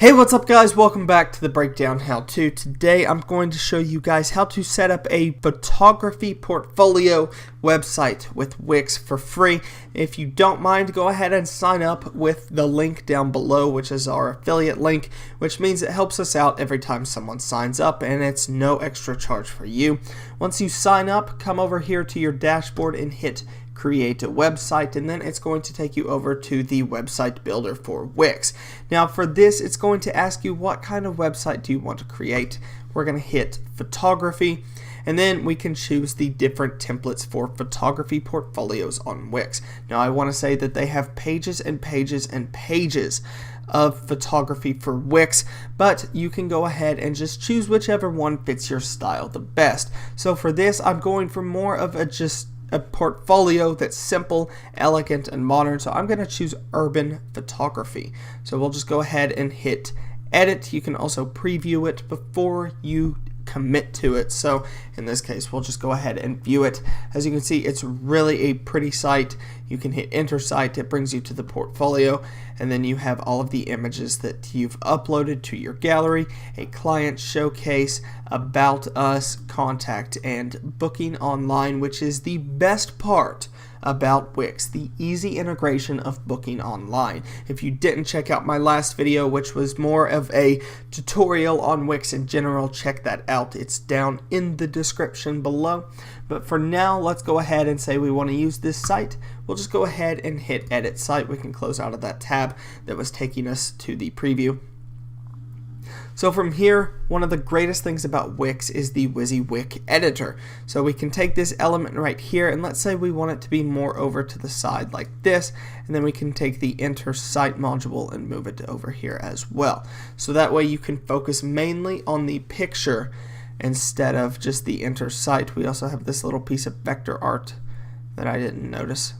Hey, what's up guys? Welcome back to the Breakdown How To. Today I'm going to show you guys how to set up a photography portfolio website with Wix for free. If you don't mind, go ahead and sign up with the link down below, which is our affiliate link, which means it helps us out every time someone signs up and it's no extra charge for you. Once you sign up, come over here to your dashboard and hit create a website, and then it's going to take you over to the website builder for Wix. Now for this, it's going to ask you what kind of website do you want to create. We're going to hit photography, and then we can choose the different templates for photography portfolios on Wix. Now I want to say that they have pages and pages and pages of photography for Wix, but you can go ahead and just choose whichever one fits your style the best. So for this, I'm going for more of a portfolio that's simple, elegant, and modern. So I'm going to choose urban photography. So we'll just go ahead and hit edit. You can also preview it before you commit to it. So in this case, we'll just go ahead and view it. As you can see, it's really a pretty site. You can hit enter site. It brings you to the portfolio, and then you have all of the images that you've uploaded to your gallery, a client showcase, about us, contact, and booking online, which is the best part about Wix, the easy integration of booking online. If you didn't check out my last video, which was more of a tutorial on Wix in general, check that out. It's down in the description below. But for now, let's go ahead and say we want to use this site. We'll just go ahead and hit edit site. We can close out of that tab that was taking us to the preview. So from here, one of the greatest things about Wix is the WYSIWYG editor. So we can take this element right here, and let's say we want it to be more over to the side like this, and then we can take the enter site module and move it over here as well. So that way you can focus mainly on the picture instead of just the enter site. We also have this little piece of vector art that I didn't notice.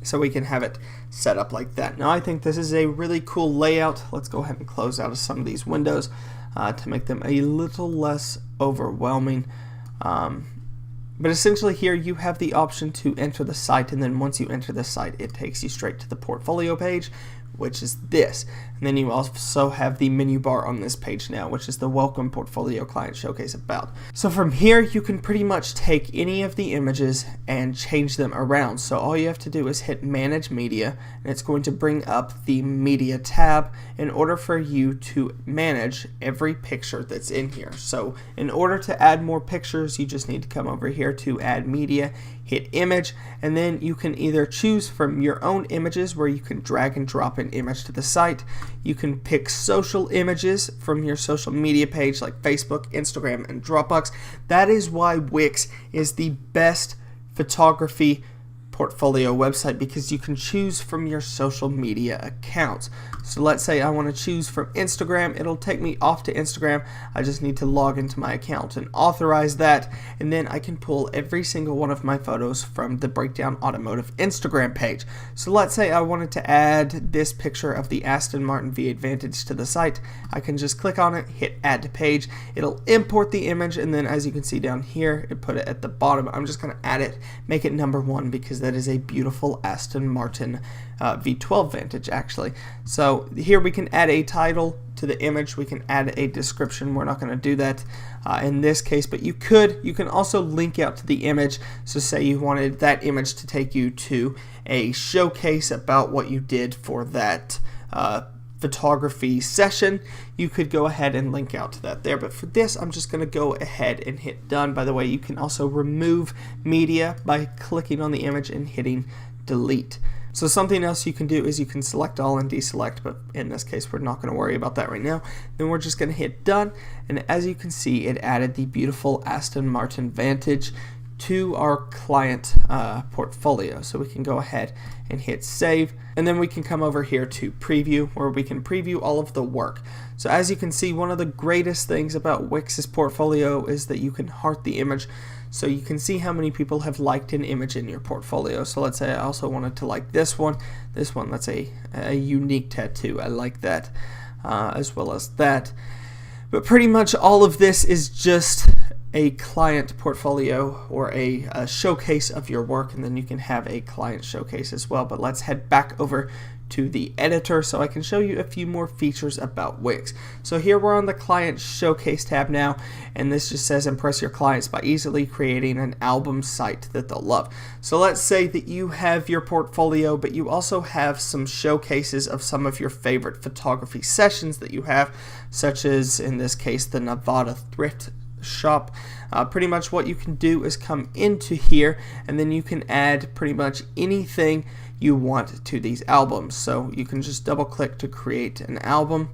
So we can have it set up like that. Now I think this is a really cool layout. Let's go ahead and close out of some of these windows to make them a little less overwhelming. But essentially here you have the option to enter the site, and then once you enter the site, it takes you straight to the portfolio page, which is this. And then you also have the menu bar on this page now, which is the Welcome Portfolio Client Showcase About. So from here, you can pretty much take any of the images and change them around. So all you have to do is hit Manage Media, and it's going to bring up the Media tab in order for you to manage every picture that's in here. So in order to add more pictures, you just need to come over here to Add Media, hit Image, and then you can either choose from your own images where you can drag and drop an image to the site. You can pick social images from your social media page like Facebook, Instagram, and Dropbox. That is why Wix is the best photography portfolio website, because you can choose from your social media accounts. So let's say I want to choose from Instagram. It'll take me off to Instagram. I just need to log into my account and authorize that, and then I can pull every single one of my photos from the Breakdown Automotive Instagram page. So let's say I wanted to add this picture of the Aston Martin V8 Vantage to the site. I can just click on it, hit add to page. It'll import the image, and then as you can see down here, it put it at the bottom. I'm just going to add it, make it number 1, because that is a beautiful Aston Martin V12 Vantage actually. So here we can add a title to the image, we can add a description. We're not going to do that in this case, but you can also link out to the image. So say you wanted that image to take you to a showcase about what you did for that photography session, you could go ahead and link out to that there. But for this, I'm just going to go ahead and hit done. By the way, you can also remove media by clicking on the image and hitting delete. So something else you can do is you can select all and deselect, but in this case we're not going to worry about that right now. Then we're just going to hit done, and as you can see, it added the beautiful Aston Martin Vantage to our client portfolio. So we can go ahead and hit save, and then we can come over here to preview, where we can preview all of the work. So as you can see, one of the greatest things about Wix's portfolio is that you can heart the image, so you can see how many people have liked an image in your portfolio. So let's say I also wanted to like this one. That's a unique tattoo. I like that, as well as that. But pretty much all of this is just a client portfolio or a showcase of your work, and then you can have a client showcase as well. But let's head back over to the editor so I can show you a few more features about Wix. So here we're on the Client Showcase tab now, and this just says impress your clients by easily creating an album site that they'll love. So let's say that you have your portfolio, but you also have some showcases of some of your favorite photography sessions that you have, such as in this case the Nevada thrift shop. Pretty much what you can do is come into here and then you can add pretty much anything you want to these albums. So you can just double click to create an album,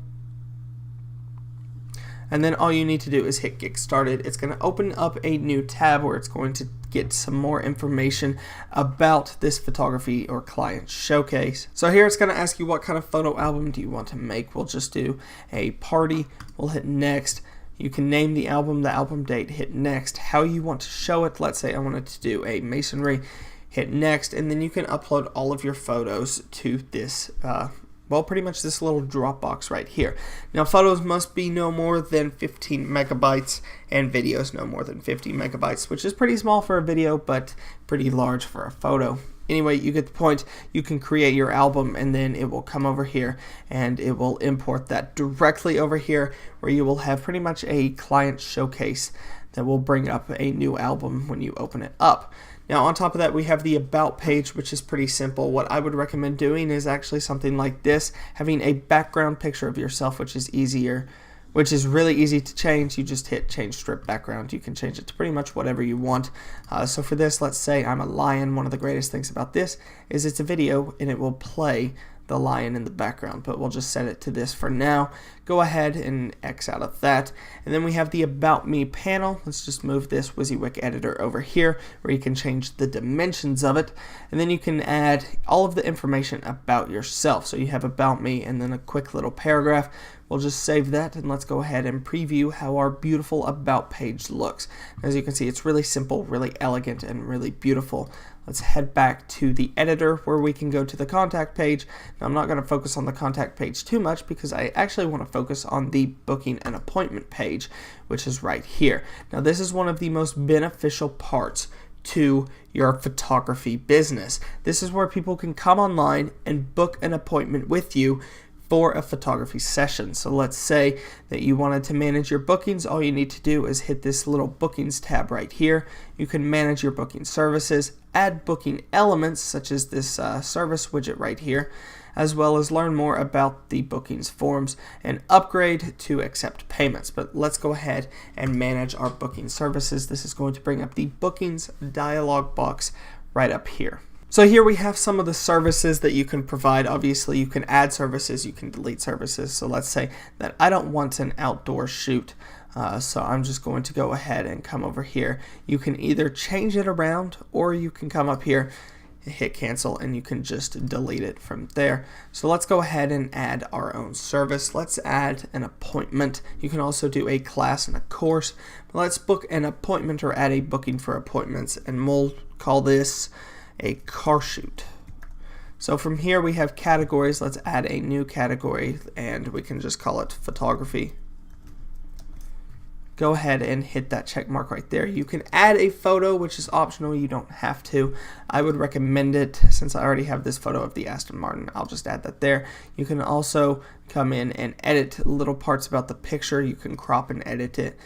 and then all you need to do is hit get started. It's going to open up a new tab where it's going to get some more information about this photography or client showcase. So here it's going to ask you what kind of photo album do you want to make. We'll just do a party. We'll hit next. You can name the album date, hit next, how you want to show it. Let's say I wanted to do a masonry, hit next, and then you can upload all of your photos to this, well, pretty much this little Dropbox right here. Now, photos must be no more than 15 megabytes and videos no more than 50 megabytes, which is pretty small for a video, but pretty large for a photo. Anyway, you get the point. You can create your album and then it will come over here and it will import that directly over here, where you will have pretty much a client showcase that will bring up a new album when you open it up. Now on top of that, we have the About page, which is pretty simple. What I would recommend doing is actually something like this, having a background picture of yourself, which is really easy to change. You just hit change strip background. You can change it to pretty much whatever you want. So for this, let's say I'm a lion. One of the greatest things about this is it's a video and it will play the lion in the background, but we'll just set it to this for now. Go ahead and X out of that. And then we have the About Me panel. Let's just move this WYSIWYG editor over here where you can change the dimensions of it. And then you can add all of the information about yourself. So you have About Me and then a quick little paragraph. We'll just save that and let's go ahead and preview how our beautiful About page looks. As you can see, it's really simple, really elegant, and really beautiful. Let's head back to the editor where we can go to the contact page. Now, I'm not going to focus on the contact page too much because I actually want to focus on the booking an appointment page, which is right here. Now, this is one of the most beneficial parts to your photography business. This is where people can come online and book an appointment with you for a photography session. So let's say that you wanted to manage your bookings. All you need to do is hit this little bookings tab right here. You can manage your booking services, add booking elements such as this service widget right here, as well as learn more about the bookings forms and upgrade to accept payments. But let's go ahead and manage our booking services. This is going to bring up the bookings dialog box right up here. So here we have some of the services that you can provide. Obviously, you can add services, you can delete services. So let's say that I don't want an outdoor shoot. So I'm just going to go ahead and come over here. You can either change it around or you can come up here, hit cancel, and you can just delete it from there. So let's go ahead and add our own service. Let's add an appointment. You can also do a class and a course. But let's book an appointment or add a booking for appointments, and we'll call this a car shoot. So from here we have categories. Let's add a new category and we can just call it photography. Go ahead and hit that check mark right there. You can add a photo, which is optional. You don't have to. I would recommend it since I already have this photo of the Aston Martin. I'll just add that there. You can also come in and edit little parts about the picture. You can crop and edit it,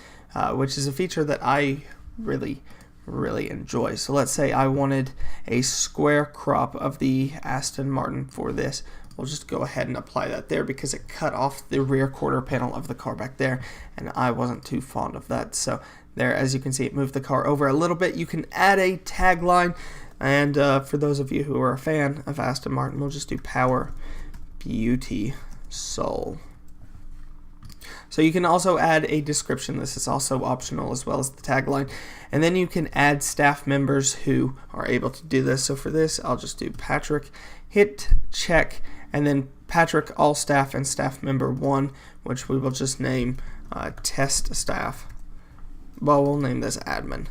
which is a feature that I really enjoy. So let's say I wanted a square crop of the Aston Martin for this. We'll just go ahead and apply that there because it cut off the rear quarter panel of the car back there, and I wasn't too fond of that. So there, as you can see, it moved the car over a little bit. You can add a tagline, and for those of you who are a fan of Aston Martin, we'll just do Power, Beauty, Soul. So you can also add a description. This is also optional as well as the tagline. And then you can add staff members who are able to do this. So for this, I'll just do Patrick, hit check, and then Patrick, all staff, and staff member 1, which we will just name test staff. Well, we'll name this admin.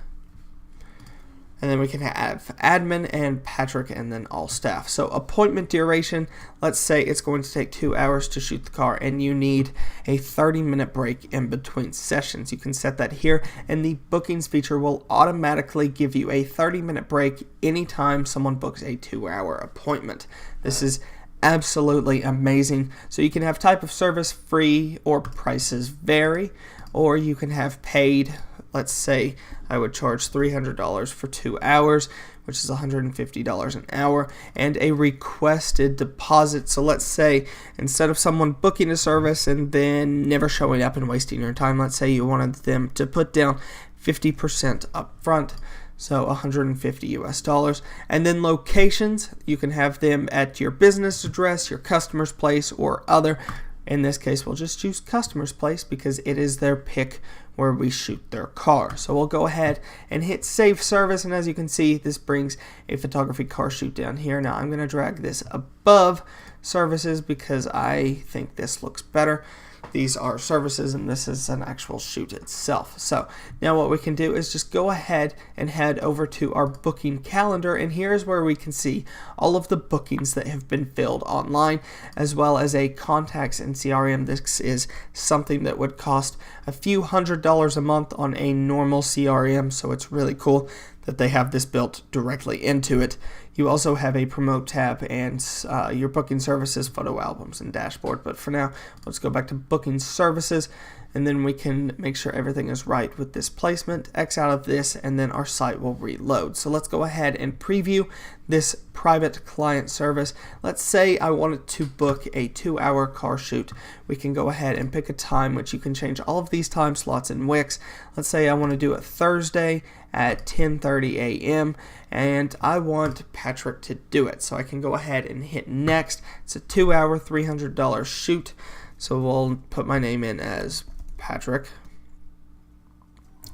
And then we can have admin and Patrick and then all staff. So appointment duration, let's say it's going to take 2 hours to shoot the car and you need a 30-minute break in between sessions. You can set that here and the bookings feature will automatically give you a 30-minute break anytime someone books a 2-hour appointment. This is absolutely amazing. So you can have type of service free or prices vary, or you can have paid. Let's say I would charge $300 for 2 hours, which is $150 an hour, and a requested deposit. So let's say instead of someone booking a service and then never showing up and wasting your time, let's say you wanted them to put down 50% up front, so $150 US. And then locations, you can have them at your business address, your customer's place, or other. In this case, we'll just choose customer's place because it is their pick where we shoot their car. So we'll go ahead and hit save service, and as you can see, this brings a photography car shoot down here. Now I'm going to drag this above services because I think this looks better. These are services and this is an actual shoot itself. So now what we can do is just go ahead and head over to our booking calendar, and here's where we can see all of the bookings that have been filled online, as well as a contacts and CRM. This is something that would cost a few $100s a month on a normal CRM, so it's really cool that they have this built directly into it. You also have a promote tab and your booking services, photo albums, and dashboard. But for now, let's go back to booking services, and then we can make sure everything is right with this placement. X out of this, and then our site will reload. So let's go ahead and preview this private client service. Let's say I wanted to book a 2-hour car shoot. We can go ahead and pick a time, which you can change all of these time slots in Wix. Let's say I want to do it Thursday at 10:30 a.m. and I want Patrick to do it. So I can go ahead and hit next. It's a 2-hour, $300 shoot. So we'll put my name in as Patrick.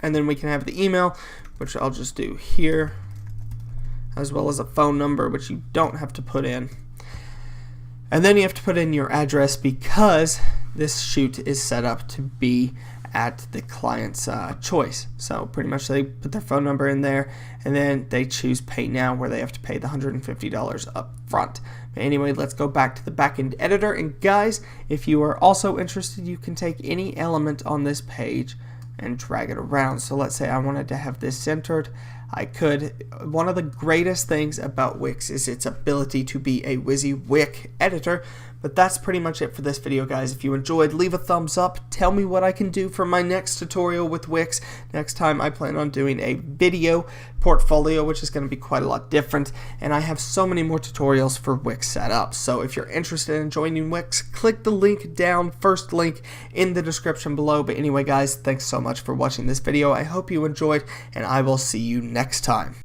And then we can have the email, which I'll just do here, as well as a phone number, which you don't have to put in. And then you have to put in your address because this shoot is set up to be at the client's choice. So pretty much they put their phone number in there, and then they choose pay now, where they have to pay the $150 up front. But anyway, let's go back to the backend editor. And guys, if you are also interested, you can take any element on this page and drag it around. So let's say I wanted to have this centered. I could. One of the greatest things about Wix is its ability to be a WYSIWYG editor. But that's pretty much it for this video, guys. If you enjoyed, leave a thumbs up. Tell me what I can do for my next tutorial with Wix. Next time I plan on doing a video portfolio, which is going to be quite a lot different. And I have so many more tutorials for Wix set up. So if you're interested in joining Wix, click the link down, first link in the description below. But anyway, guys, thanks so much for watching this video. I hope you enjoyed, and I will see you next time.